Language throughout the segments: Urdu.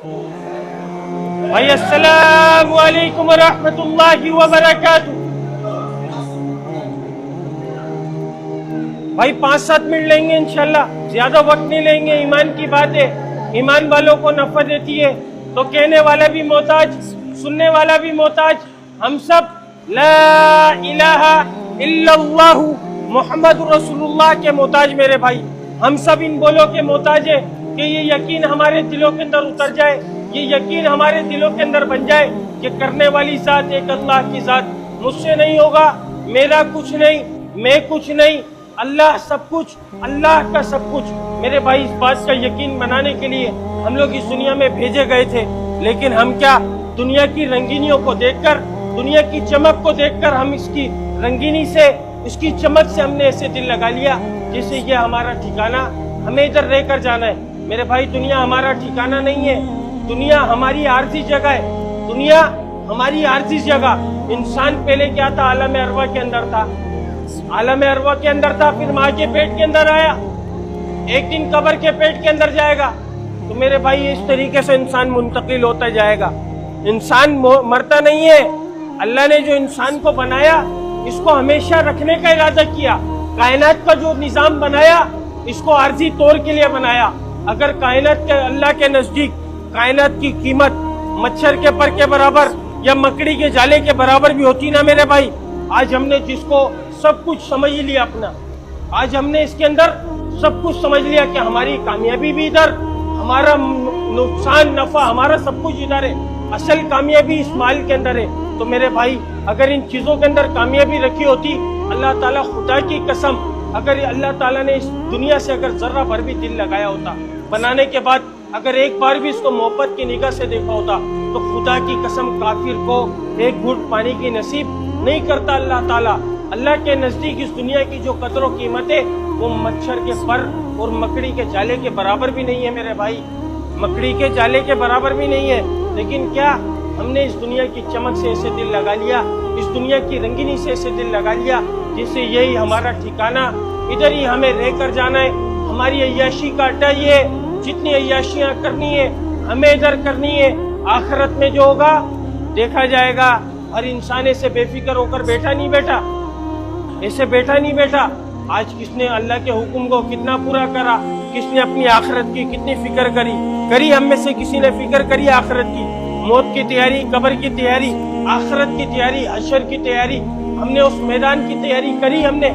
بھائی السلام علیکم ورحمۃ اللہ وبرکاتہ. بھائی 5-7 منٹ لیں گے انشاءاللہ, زیادہ وقت نہیں لیں گے. ایمان کی بات ہے, ایمان والوں کو نفع دیتی ہے تو کہنے والا بھی محتاج, سننے والا بھی محتاج. ہم سب لا الہ الا اللہ محمد رسول اللہ کے محتاج میرے بھائی. ہم سب ان بولوں کے محتاج ہیں کہ یہ یقین ہمارے دلوں کے اندر اتر جائے, یہ یقین ہمارے دلوں کے اندر بن جائے کہ کرنے والی ذات ایک اللہ کی ذات. مجھ سے نہیں ہوگا, میرا کچھ نہیں, میں کچھ نہیں, اللہ سب کچھ, اللہ کا سب کچھ. میرے بھائی اس بات کا یقین بنانے کے لیے ہم لوگ اس دنیا میں بھیجے گئے تھے, لیکن ہم کیا دنیا کی رنگینیوں کو دیکھ کر, دنیا کی چمک کو دیکھ کر ہم اس کی رنگینی سے, اس کی چمک سے ہم نے ایسے دل لگا لیا جیسے یہ ہمارا ٹھکانہ, ہمیں ادھر رہ کر جانا ہے. میرے بھائی دنیا ہمارا ٹھکانہ نہیں ہے, دنیا ہماری عارضی جگہ ہے, دنیا ہماری عارضی جگہ. انسان پہلے کیا تھا, عالم ارواح کے اندر تھا, عالم ارواح کے اندر تھا, پھر ماں کے پیٹ کے اندر آیا, ایک دن قبر کے پیٹ کے اندر جائے گا. تو میرے بھائی اس طریقے سے انسان منتقل ہوتا جائے گا. انسان مرتا نہیں ہے. اللہ نے جو انسان کو بنایا اس کو ہمیشہ رکھنے کا ارادہ کیا. کائنات کا جو نظام بنایا اس کو عارضی طور کے لیے بنایا. اگر کائنات کے اللہ کے نزدیک کائنات کی قیمت مچھر کے پر کے برابر یا مکڑی کے جالے کے برابر بھی ہوتی نا میرے بھائی, آج ہم نے جس کو سب کچھ سمجھ لیا اپنا, آج ہم نے اس کے اندر سب کچھ سمجھ لیا کہ ہماری کامیابی بھی ادھر, ہمارا نقصان نفع ہمارا سب کچھ ادھر ہے, اصل کامیابی اس مال کے اندر ہے. تو میرے بھائی اگر ان چیزوں کے اندر کامیابی رکھی ہوتی, اللہ تعالیٰ خدا کی قسم, اگر اللہ تعالیٰ نے اس دنیا سے اگر ذرہ بھر بھی دل لگایا ہوتا, بنانے کے بعد اگر ایک بار بھی اس کو محبت کی نگاہ سے دیکھا ہوتا, تو خدا کی قسم کافر کو ایک گھٹ پانی کی نصیب نہیں کرتا اللہ تعالیٰ. اللہ کے نزدیک اس دنیا کی جو قدر و قیمت ہے وہ مچھر کے پر اور مکڑی کے جالے کے برابر بھی نہیں ہے میرے بھائی, مکڑی کے جالے کے برابر بھی نہیں ہے. لیکن کیا ہم نے اس دنیا کی چمک سے ایسے دل لگا لیا, اس دنیا کی رنگینی سے ایسے دل لگا لیا جس سے یہی ہمارا ٹھکانہ, ادھر ہی ہمیں رہ کر جانا ہے. ہماری عیاشی کا اڈا یہ ہے, جتنی عیاشیاں کرنی ہے ہمیں ادھر کرنی ہے. آخرت میں جو ہوگا دیکھا جائے گا. ہر انسان ایسے بے فکر ہو کر بیٹھا نہیں بیٹھا, ایسے بیٹھا نہیں بیٹھا. آج کس نے اللہ کے حکم کو کتنا پورا کرا, کس نے اپنی آخرت کی کتنی فکر کری. ہم میں سے کسی نے فکر کری آخرت کی, موت کی تیاری, قبر کی تیاری, آخرت کی تیاری, حشر کی تیاری, ہم نے اس میدان کی تیاری کری, ہم نے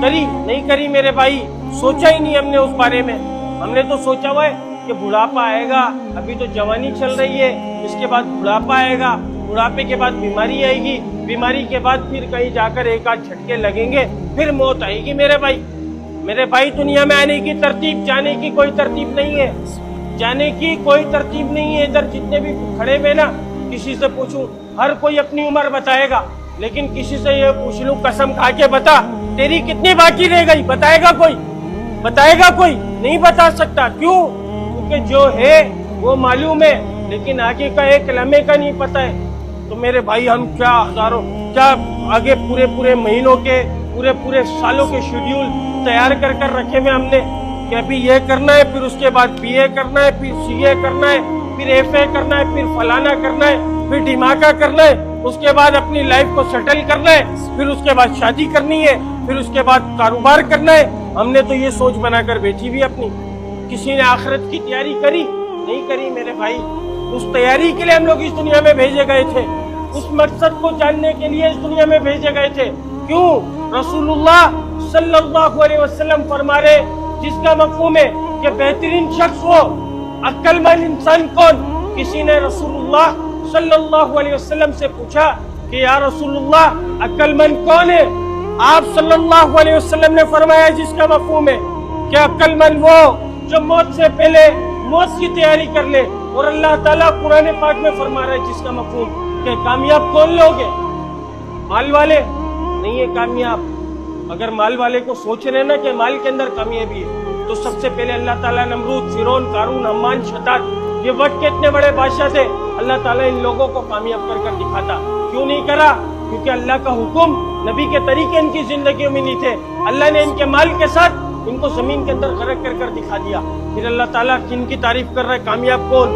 کری نہیں کری میرے بھائی, سوچا ہی نہیں ہم نے اس بارے میں. ہم نے تو سوچا ہوا ہے کہ بڑھاپا آئے گا, ابھی تو جوانی چل رہی ہے, اس کے بعد بڑھاپا آئے گا, بڑھاپے کے بعد بیماری آئے گی, بیماری کے بعد پھر کہیں جا کر ایک آدھ جھٹکے لگیں گے, پھر موت آئے گی میرے بھائی. میرے بھائی دنیا میں آنے کی ترتیب, جانے کی کوئی ترتیب نہیں ہے, جانے کی کوئی ترتیب نہیں ہے. ادھر جتنے بھی کھڑے ہوئے نا, کسی سے پوچھوں ہر کوئی اپنی عمر بتائے گا, لیکن کسی سے یہ پوچھ لوں قسم کھا کے بتا تیری کتنی باقی رہ گئی, بتائے گا کوئی؟ بتائے گا کوئی؟ نہیں بتا سکتا. کیوں؟ کیونکہ جو ہے وہ معلوم ہے, لیکن آگے کا ایک لمحے کا نہیں پتہ ہے. تو میرے بھائی ہم کیا ہزاروں, کیا آگے پورے مہینوں کے, پورے سالوں کے شیڈیول تیار کر رکھے ہوئے ہم نے کہ ابھی یہ کرنا ہے, پھر اس کے بعد بی اے کرنا ہے, پھر سی اے کرنا ہے, پھر ایف اے کرنا ہے, پھر فلانا کرنا ہے, پھر ڈھماکہ کرنا ہے, اس کے بعد اپنی لائف کو سیٹل کرنا ہے, پھر اس کے بعد شادی کرنی ہے, پھر اس کے بعد کاروبار کرنا ہے. ہم نے تو یہ سوچ بنا کر بیٹھی بھی اپنی. کسی نے آخرت کی تیاری کری نہیں کری میرے بھائی. اس تیاری کے لیے ہم لوگ اس دنیا میں بھیجے گئے تھے, اس مقصد کو جاننے کے لیے اس دنیا میں بھیجے گئے تھے. کیوں؟ رسول اللہ صلی اللہ علیہ وسلم فرما رہے, جس کا مفہوم ہے کہ بہترین شخص ہو, عقل مند انسان کون. کسی نے رسول اللہ صلی اللہ علیہ وسلم سے پوچھا کہ یا رسول اللہ عقل مند کون ہے؟ آپ صلی اللہ علیہ وسلم نے فرمایا جس کا مفہوم ہے کہ عقل مند وہ جو موت سے پہلے موت کی تیاری کر لے. اور اللہ تعالیٰ قرآن پاک میں فرما رہا ہے جس کا مفہوم کہ کامیاب کون لوگ ہیں؟ مال والے نہیں ہے کامیاب. اگر مال والے کو سوچ رہے نا کہ مال کے اندر کامیابی ہے, تو سب سے پہلے اللہ تعالیٰ نمرود, فرعون, قارون, حمان, شداد, یہ وقت کے اتنے بڑے بادشاہ تھے, اللہ تعالیٰ ان لوگوں کو کامیاب کر دکھاتا. کیوں نہیں کرا؟ کیونکہ اللہ کا حکم, نبی کے طریقے ان کی زندگیوں میں نہیں تھے. اللہ نے ان کے مال کے ساتھ ان کو زمین کے اندر غرق کر دکھا دیا. پھر اللہ تعالیٰ کن کی تعریف کر رہا ہے؟ کامیاب کون؟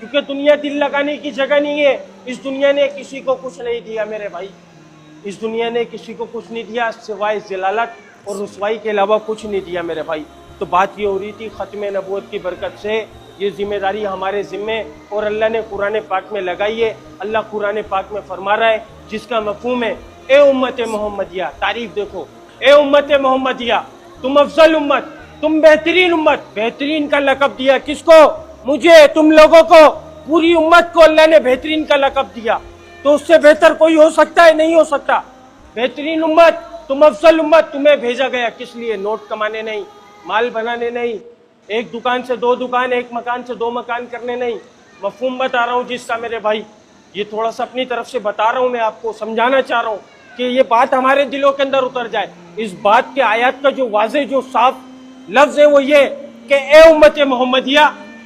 کیونکہ دنیا دل لگانے کی جگہ نہیں ہے. اس دنیا نے کسی کو کچھ نہیں دیا میرے بھائی, اس دنیا نے کسی کو کچھ نہیں دیا سوائے ذلالت اور رسوائی کے علاوہ کچھ نہیں دیا میرے بھائی. تو بات یہ ہو رہی تھی ختم نبوت کی برکت سے یہ ذمہ داری ہمارے ذمے اور اللہ نے قرآن پاک میں لگائی ہے. اللہ قرآن پاک میں فرما رہا ہے جس کا مفہوم ہے اے امت محمدیہ, تعریف دیکھو, اے امت محمدیہ تم افضل امت, تم بہترین امت. بہترین کا لقب دیا کس کو؟ مجھے, تم لوگوں کو, پوری امت کو اللہ نے بہترین کا لقب دیا. تو اس سے بہتر کوئی ہو سکتا ہے؟ نہیں ہو سکتا. بہترین امت, تم افضل امت. تمہیں بھیجا گیا کس لیے؟ نوٹ کمانے نہیں, مال بنانے نہیں, ایک دکان سے دو دکان, ایک مکان سے دو مکان کرنے نہیں. مفہوم بتا رہا ہوں جس کا میرے بھائی, یہ تھوڑا سا اپنی طرف سے بتا رہا ہوں, میں آپ کو سمجھانا چاہ رہا ہوں کہ یہ بات ہمارے دلوں کے اندر اتر جائے. اس بات کے آیات کا جو واضح جو صاف لفظ ہے وہ یہ کہ اے امت محمدیہ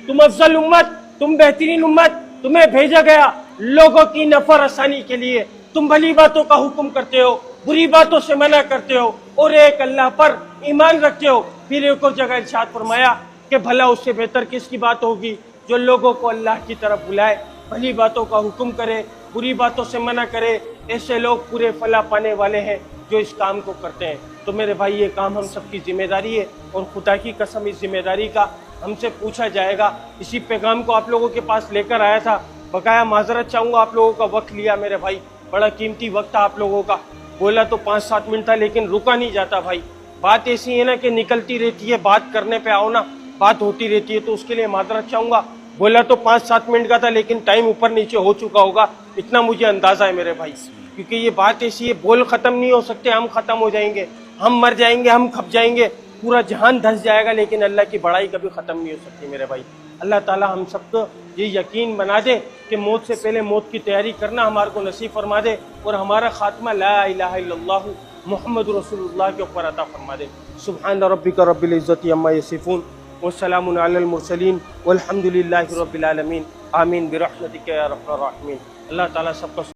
تم افضل امت, تم بہترین امت, تمہیں بھیجا گیا لوگوں کی نفع رسانی کے لیے. تم بھلی باتوں کا حکم کرتے ہو, بری باتوں سے منع کرتے ہو اور ایک اللہ پر ایمان رکھتے ہو. پھر ایک اور جگہ ارشاد فرمایا کہ بھلا اس سے بہتر کس کی بات ہوگی جو لوگوں کو اللہ کی طرف بلائے, بھلی باتوں کا حکم کرے, بری باتوں سے منع کرے. ایسے لوگ پورے فلاح پانے والے ہیں جو اس کام کو کرتے ہیں. تو میرے بھائی یہ کام ہم سب کی ذمہ داری ہے اور خدا کی قسم اس ذمہ داری کا ہم سے پوچھا جائے گا. اسی پیغام کو آپ لوگوں کے پاس لے کر آیا تھا. بقایا معذرت چاہوں گا, آپ لوگوں کا وقت لیا میرے بھائی, بڑا قیمتی وقت تھا آپ لوگوں کا. بولا تو 5-7 منٹ تھا لیکن رکا نہیں جاتا بھائی. بات ایسی ہے نا کہ نکلتی رہتی ہے, بات کرنے پہ آؤ نا بات ہوتی رہتی ہے. تو اس کے لیے معذرت چاہوں گا. بولا تو 5-7 منٹ کا تھا لیکن ٹائم اوپر نیچے ہو چکا ہوگا, اتنا مجھے اندازہ ہے میرے بھائی. کیونکہ یہ بات ایسی ہے, بول ختم نہیں ہو سکتے, ہم ختم ہو جائیں گے, ہم مر جائیں گے, ہم کھپ جائیں گے, پورا جہان دھس جائے گا, لیکن اللہ کی بڑائی کبھی ختم نہیں ہو سکتی میرے بھائی. اللہ تعالی ہم سب کو یہ یقین بنا دے کہ موت سے پہلے موت کی تیاری کرنا ہمارے کو نصیب فرما دے اور ہمارا خاتمہ لا الہ الا اللہ محمد رسول اللہ کے اوپر عطا فرما دے. سبحان ربک رب العزت عما یصفون والسلام علی المرسلین والحمد للہ رب العالمین. آمین برحمتک یا ارحم الراحمین. اللہ تعالیٰ سب کو